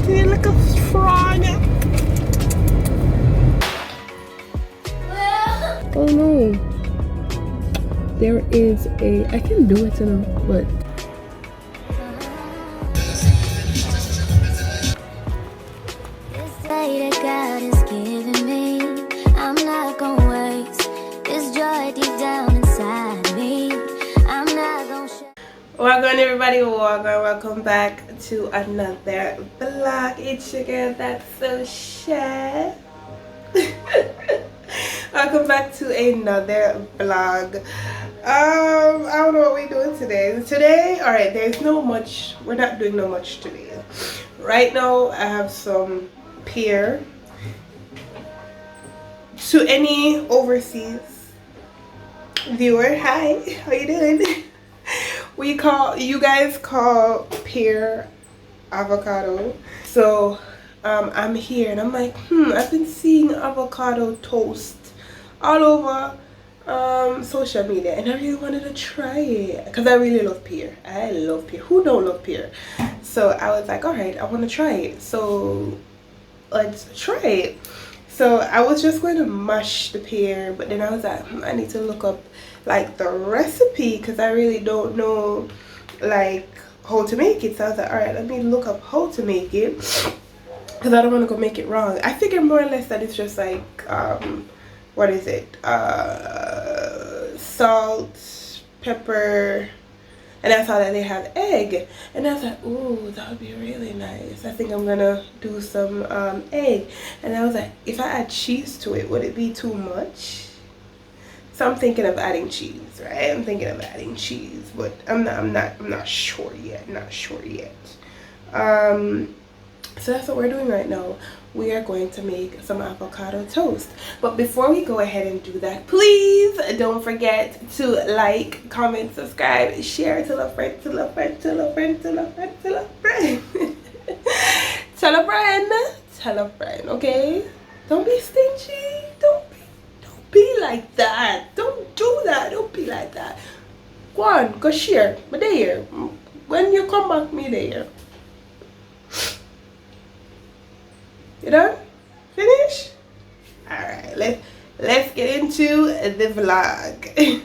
See, look a frog. Oh no. There is a, I can do it now, but This day that God is giving me, I'm not gonna waste this joy deep down inside me. I'm not gonna share. welcome everybody, welcome back to another vlog. It's your girl, That's So Chef. Welcome back to another vlog. I don't know what we're doing today. All right, there's no much, we're not doing no much today. Right now I have some pear. To any overseas viewer, hi, how you doing? You guys call pear avocado. So I'm here and I'm like, I've been seeing avocado toast all over social media, and I really wanted to try it because I really love pear. I love pear. Who don't love pear? So I was like, all right, I want to try it, so let's try it. So I was just going to mash the pear, but then I was like, I need to look up like the recipe because I really don't know like how to make it. So I was like, all right, let me look up how to make it because I don't want to go make it wrong. I figured more or less that it's just like what is it, salt, pepper, and I saw that they have egg, and I was like, ooh, that would be really nice. I think I'm gonna do some egg. And I was like, if I add cheese to it, would it be too much? So I'm thinking of adding cheese, right? I'm thinking of adding cheese, but I'm not sure yet. Not sure yet. So that's what we're doing right now. We are going to make some avocado toast. But before we go ahead and do that, please don't forget to like, comment, subscribe, share, tell a friend, tell a friend, tell a friend, tell a friend, tell a friend. Tell a friend, tell a friend, okay? Don't be stingy. Don't be like that. Don't do that. Don't be like that. Go on, go share. But there, when you come back, me there. You done? Finish? Alright, let's get into the vlog.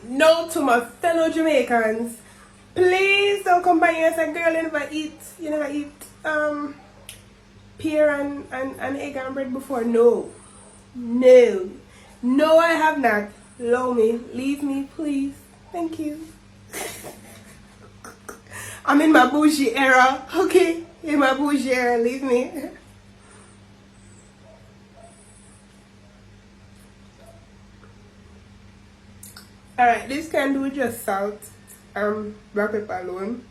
No, to my fellow Jamaicans, please don't come by here and say, girl, you never eat pear and egg and bread before. No, I have not. Allow me, leave me, please. Thank you. I'm in my bougie era, okay? In my bougie era, leave me. Alright, this can do just salt and black pepper alone.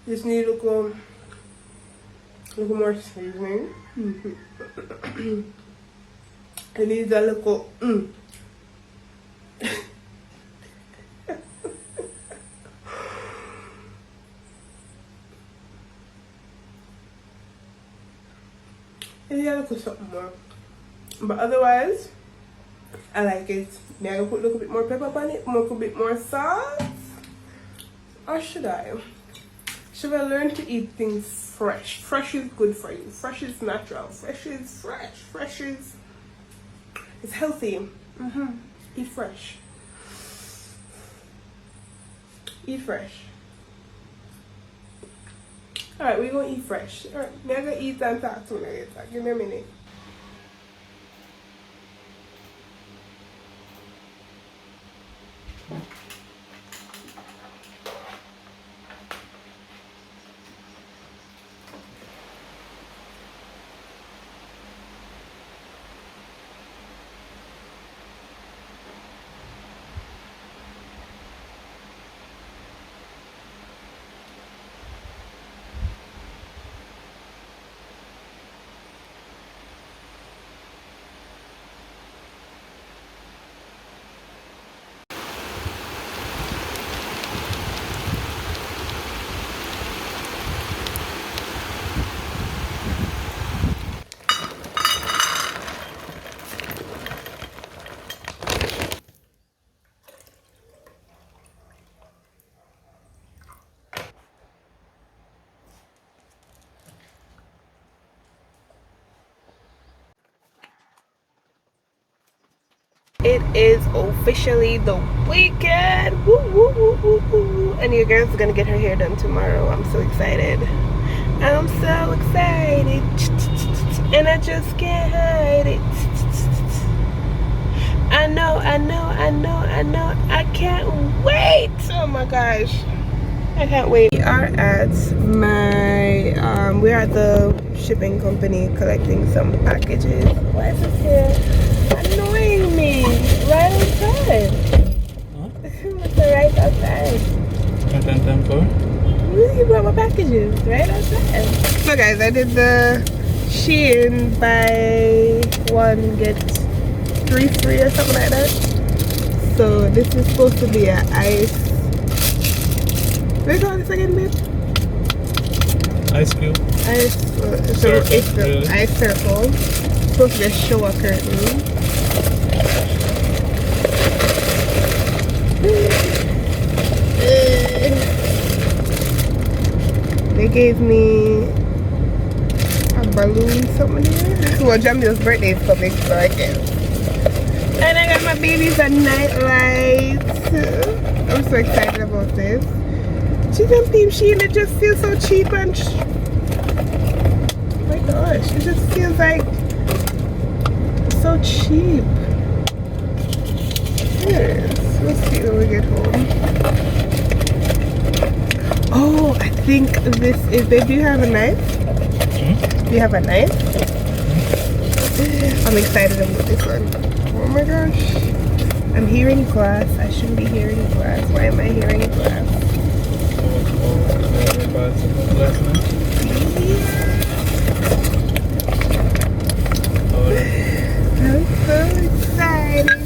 Just need a little more seasoning. It needs a little Maybe I look something more. But otherwise, I like it. May I put a little bit more pepper on it? A bit more salt? Or should I? Should I learn to eat things fresh? Fresh is good for you. Fresh is natural. Fresh is fresh. Fresh is it's healthy. Eat fresh. Eat fresh. Alright, we're gonna eat fresh. Alright, I'm gonna eat and talk to you later. Give me a minute. It is officially the weekend. Woo, woo, woo, woo, woo. And your girl's gonna get her hair done tomorrow. I'm so excited. I'm so excited. And I just can't hide it. I know. I can't wait. Oh my gosh. I can't wait. We are at we're at the shipping company collecting some packages. Why is this here annoying me? Right outside. Huh? Right outside. What time for? You brought my packages right outside. So guys, I did the Shein buy one get 3 free or something like that. So this is supposed to be an ice. What do you call this again, babe? Ice cube. Ice. So it's the really? Ice circle. It's supposed to be a shower curtain. They gave me a balloon something here. Well, Jamil's birthday is coming, so I can. And I got my babies a night lights. I'm so excited about this. She's on Team Shein. It just feels so cheap and oh my gosh, it just feels like so cheap. Yes, we'll see when we get home. Oh, I think this is. Babe, do you have a knife? Do you have a knife? I'm excited about this one. Oh my gosh. I'm hearing glass. I shouldn't be hearing glass. Why am I hearing glass? I'm so excited.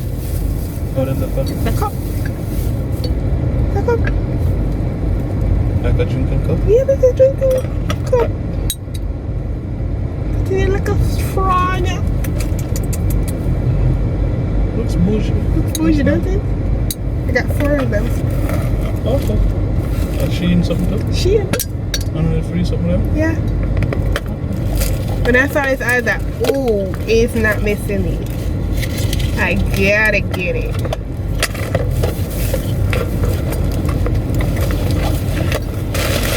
The cup. The cup. Like a drinking cup? Yeah, this is a drinking cup. It's in like a straw now. Looks bougie. Looks bougie, don't it? I got 4 of them. Okay. Shein something too? Shein. 103 something like Yeah. When I saw this, I was like, ooh, it's not missing me. I gotta get it.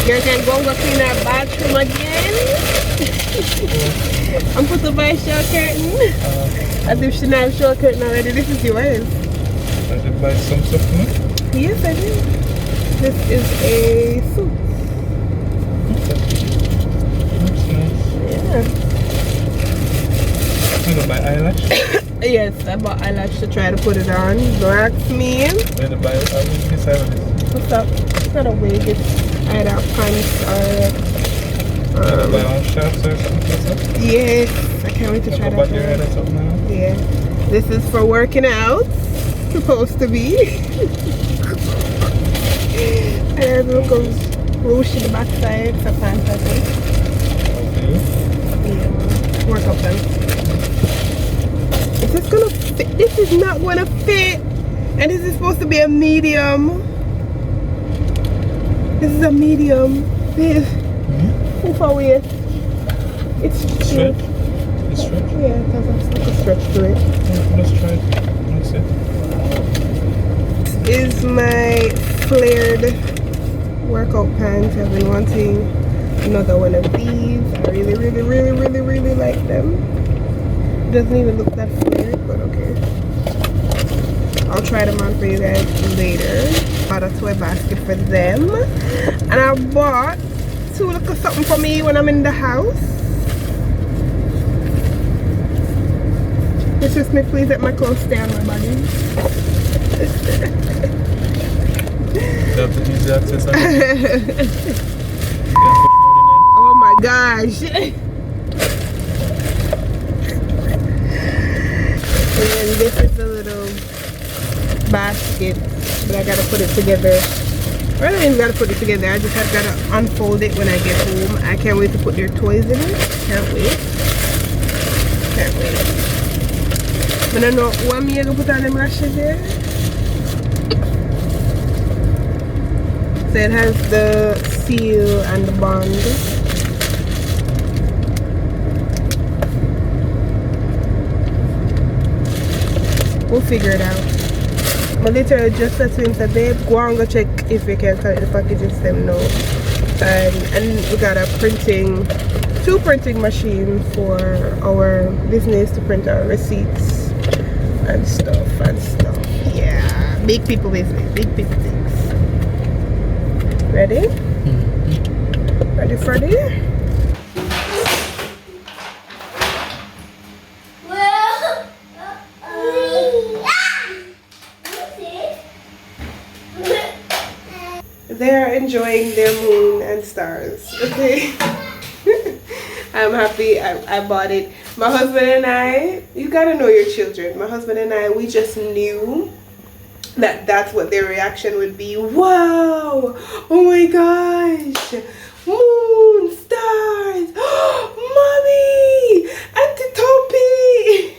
You can go clean that bathroom again. I'm put the by shower curtain. As if she not have shower curtain already. This is yours. I did buy some stuff for me? Yes, I did. This is a suit. Okay. Looks nice. Yeah. You gonna buy eyelash? Yes, I bought eyelash to try to put it on. Don't ask me. Where to buy it? This eyelash. What's up? It's not a wig, it's either pants or buy on shops or something? yes, I can't wait to try that. Your head or something now? Yeah. This is for working out. Supposed to be. And look of ruche in the backside for pants, I think. Okay. Yeah. Work up is not gonna fit. And this is supposed to be a medium. This is a medium. This. How far away? It's Stretch? It's stretch? Yeah, it has like a stretch to it. Let's try it. Let's see. This is my flared workout pants. I've been wanting another one of these. I really like them. Doesn't even look that flared, but okay. I'll try them on for you guys later. Bought a toy basket for them. And I bought two little something for me when I'm in the house. It's just me, please let my clothes stay on my body. That's the easy access. Oh my gosh. And this is a little basket, but I gotta put it together. I don't even gotta put it together. I just have gotta unfold it when I get home. I can't wait to put their toys in it. Can't wait. Can't wait. But I know what me I gonna put on them lashes there. So it has the seal and the bond. We'll figure it out. But literally just said to him, said, babe, go and go check if you can collect the packages, them know. And we got a two printing machines for our business to print our receipts and stuff. Yeah, big people business, big people things. Ready? Ready, Freddy? They're enjoying their moon and stars, okay? I'm happy I bought it. My husband and I, you gotta know your children. My husband and I, we just knew that that's what their reaction would be. Wow! Oh my gosh! Moon, stars! Mommy! Auntie Topi!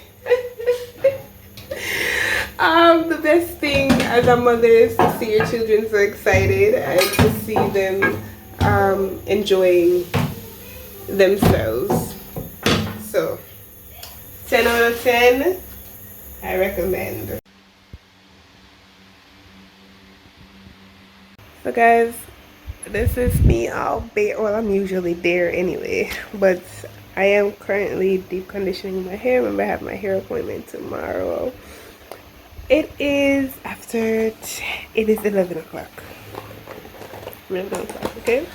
The best thing as a mother is to see your children so excited and to see them enjoying themselves. So 10 out of 10, I recommend. So guys, this is me all bare. Well, I'm usually bare anyway, but I am currently deep conditioning my hair. Remember, I have my hair appointment tomorrow. It is 11 o'clock. 11 o'clock, okay?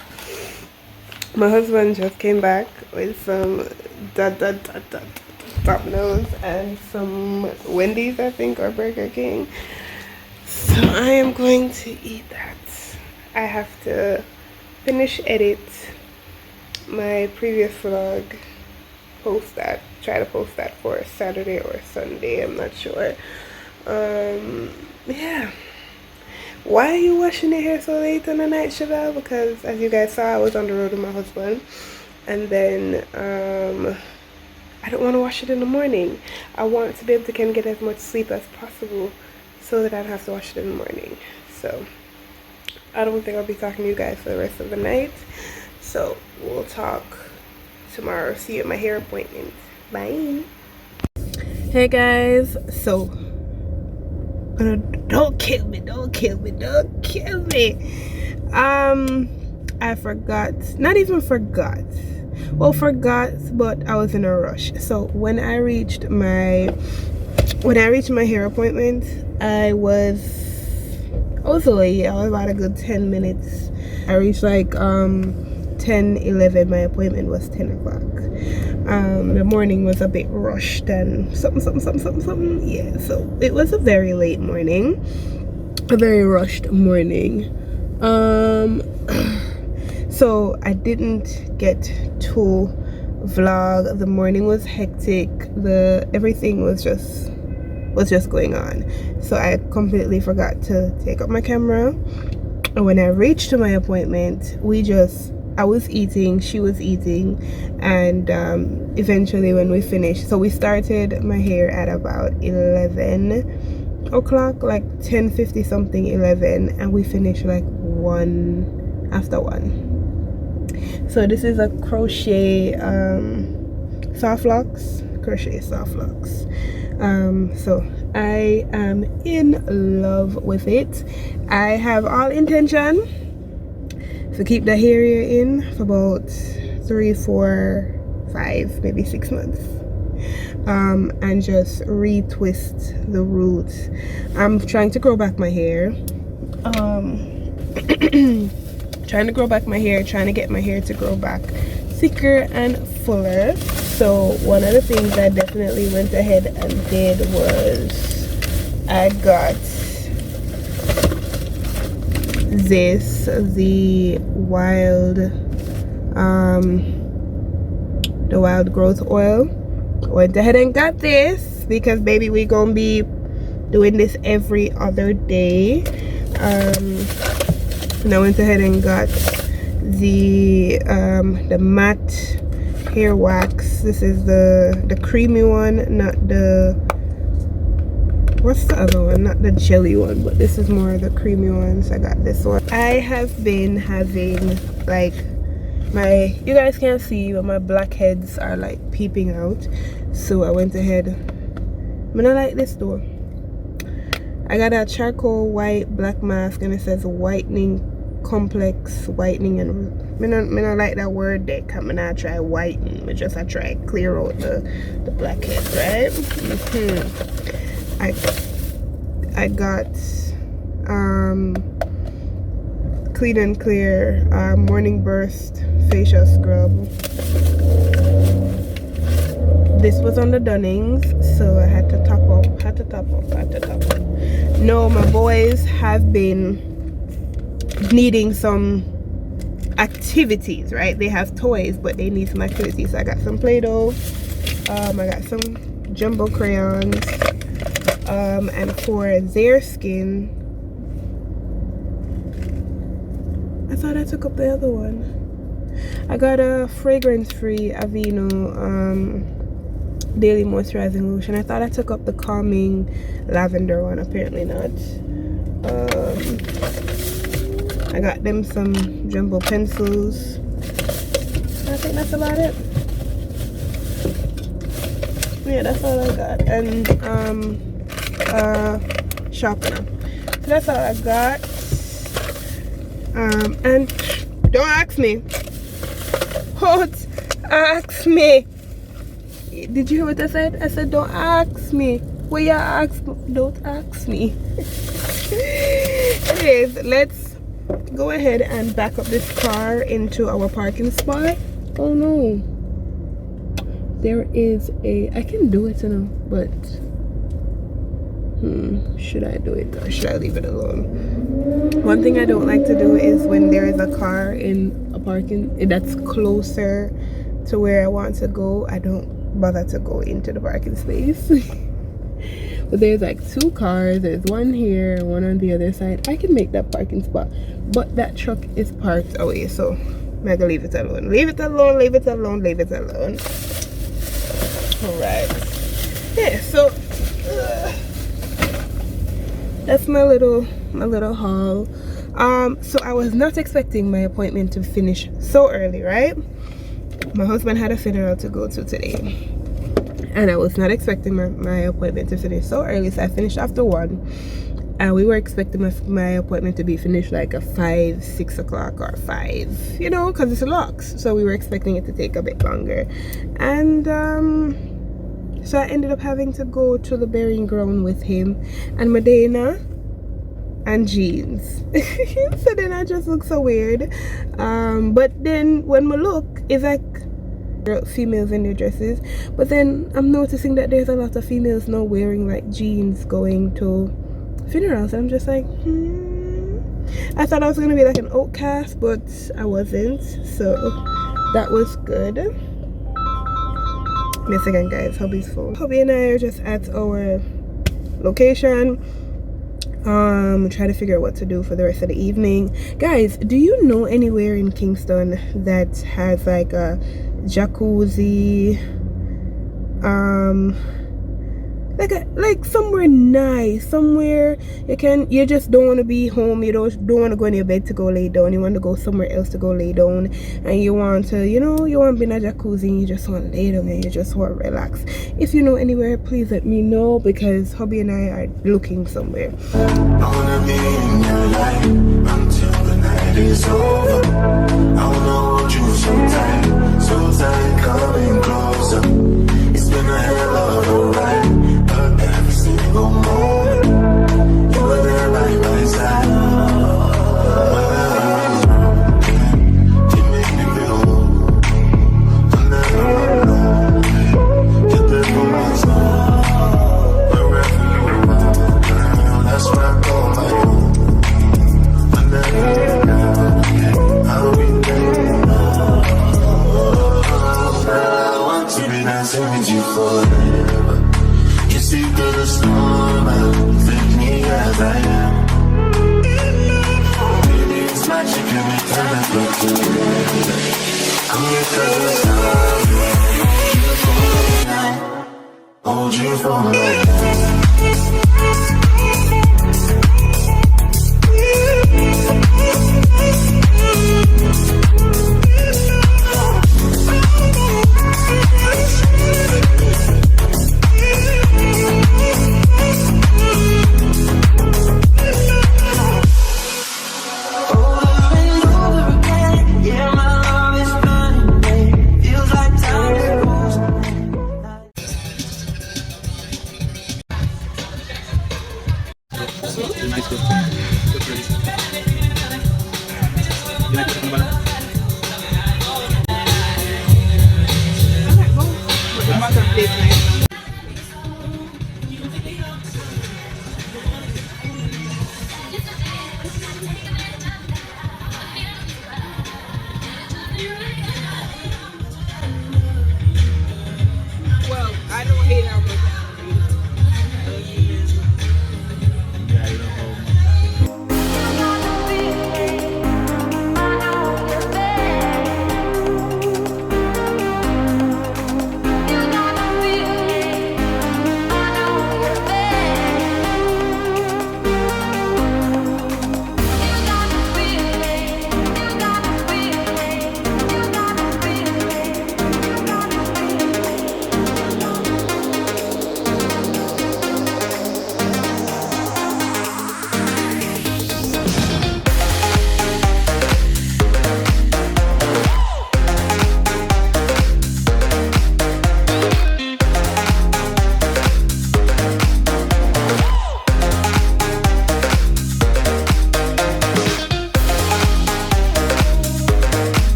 My husband just came back with some top nose and some Wendy's, I think, or Burger King. So I am going to eat that. I have to finish edit my previous vlog, try to post that for Saturday or Sunday, I'm not sure. Yeah. Why are you washing your hair so late on the night, Chevelle? Because as you guys saw, I was on the road with my husband, and then I don't want to wash it in the morning. I want to be able to get as much sleep as possible so that I don't have to wash it in the morning. So I don't think I'll be talking to you guys for the rest of the night. So we'll talk tomorrow. See you at my hair appointment. Bye. Hey guys, so don't kill me. I forgot, not even forgot, well, forgot, but I was in a rush. So when I reached my hair appointment, I was late. I was about a good 10 minutes. I reached like 10:11. My appointment was 10 o'clock. The morning was a bit rushed and something. Yeah, so it was a very late morning, a very rushed morning. So I didn't get to vlog. The morning was hectic. Everything was just going on. So I completely forgot to take up my camera. And when I reached my appointment, we just I was eating, she was eating, and eventually when we finished, so we started my hair at about 11 o'clock, like 10:50 something, 11, and we finished like 1 after 1. So this is a crochet soft locks, so I am in love with it. I have all intention to keep the hair in for about 3, 4, 5, maybe 6 months, and just retwist the roots. I'm trying to grow back my hair, trying to get my hair to grow back thicker and fuller. So one of the things I definitely went ahead and did was I got the wild growth oil. Went ahead and got this because baby, we gonna be doing this every other day. And I went ahead and got the matte hair wax. This is the creamy one, not the, what's the other one, not the jelly one, but this is more the creamy one. So I got this one. I have been having like you guys can't see, but my blackheads are like peeping out. So I went ahead, I'm gonna like this though. I got a charcoal white black mask and it says whitening complex whitening, and me not like that word there. I'm not try whiten, I try clear out the blackheads, right? I got Clean and Clear Morning Burst facial scrub. This was on the Dunnings, so I had to top up. No, my boys have been needing some activities, right? They have toys, but they need some activities. So I got some Play-Doh, I got some jumbo crayons, and for their skin, I thought I took up the other one. I got a fragrance-free Aveeno daily moisturizing lotion. I thought I took up the calming lavender one, apparently not. I got them some jumbo pencils. I think that's about it. Yeah, that's all I got. And sharpener. So that's all I got. And don't ask me. Don't ask me. Did you hear what I said? I said don't ask me. Well, you ask, don't ask me. Anyways, let's go ahead and back up this car into our parking spot. Oh no, there is I can do it now, but should I do it or should I leave it alone? One thing I don't like to do is when there is a car in a parking that's closer to where I want to go, I don't bother to go into the parking space. But there's like 2 cars, there's one here, one on the other side. I can make that parking spot, but that truck is parked away, so I'm gonna leave it alone. Leave it alone. All right, yeah, so that's my little haul. So I was not expecting my appointment to finish so early, right? My husband had a funeral to go to today, and I was not expecting my appointment to finish so early, so I finished after 1, and we were expecting my appointment to be finished like at 5, 6 o'clock or 5, you know, because it's a locks, so we were expecting it to take a bit longer. And so I ended up having to go to the burying ground with him and Medina and jeans. So then I just look so weird, but then when we look, it's like females in their dresses, but then I'm noticing that there's a lot of females now wearing like jeans going to funerals. I'm just like, I thought I was gonna be like an outcast, but I wasn't, so that was good. Miss again, guys, hubby's phone. Hubby and I are just at our location. Try to figure out what to do for the rest of the evening. Guys, do you know anywhere in Kingston that has like a jacuzzi, like somewhere nice, somewhere you just don't want to be home, you don't want to go in your bed to go lay down, you want to go somewhere else to go lay down, and you want to, you want to be in a jacuzzi and you just want to lay down and you just want to relax. If you know anywhere, please let me know, because hubby and I are looking somewhere. I wanna be in your life until the night is over. I wanna hold you so tight, coming closer. It's been a hell of a ride, but every single moment you were there by my side. You make me feel low. I'm never alone. You're there for my soul. Wherever you are, that's where I call my home. I'm never down. I'll be there. I want to be dancing with you forever. You see through the storm, take me as I am. Baby, it's magic every time I look together. I'm here to the sun. Hold you for life.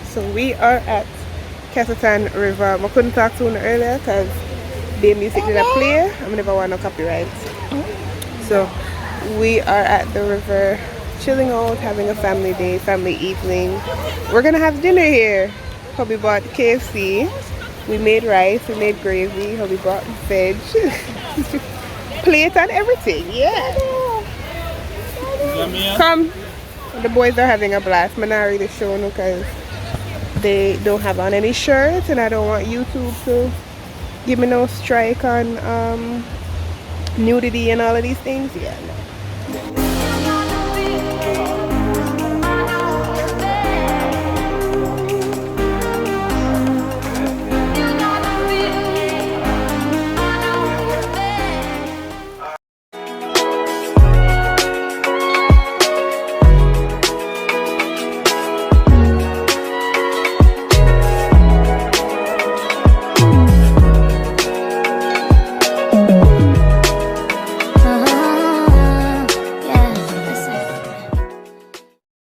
So we are at Castleton River. I couldn't talk to you earlier because the music didn't play. I never want no copyright. So we are at the river, chilling out, having a family day, family evening. We're gonna have dinner here. Hubby bought KFC. We made rice, we made gravy. Hubby brought veg, plate and everything. Yeah. Come. The boys are having a blast. I'm not really showing you because they don't have on any shirts, and I don't want YouTube to give me no strike on nudity and all of these things. Yeah, no.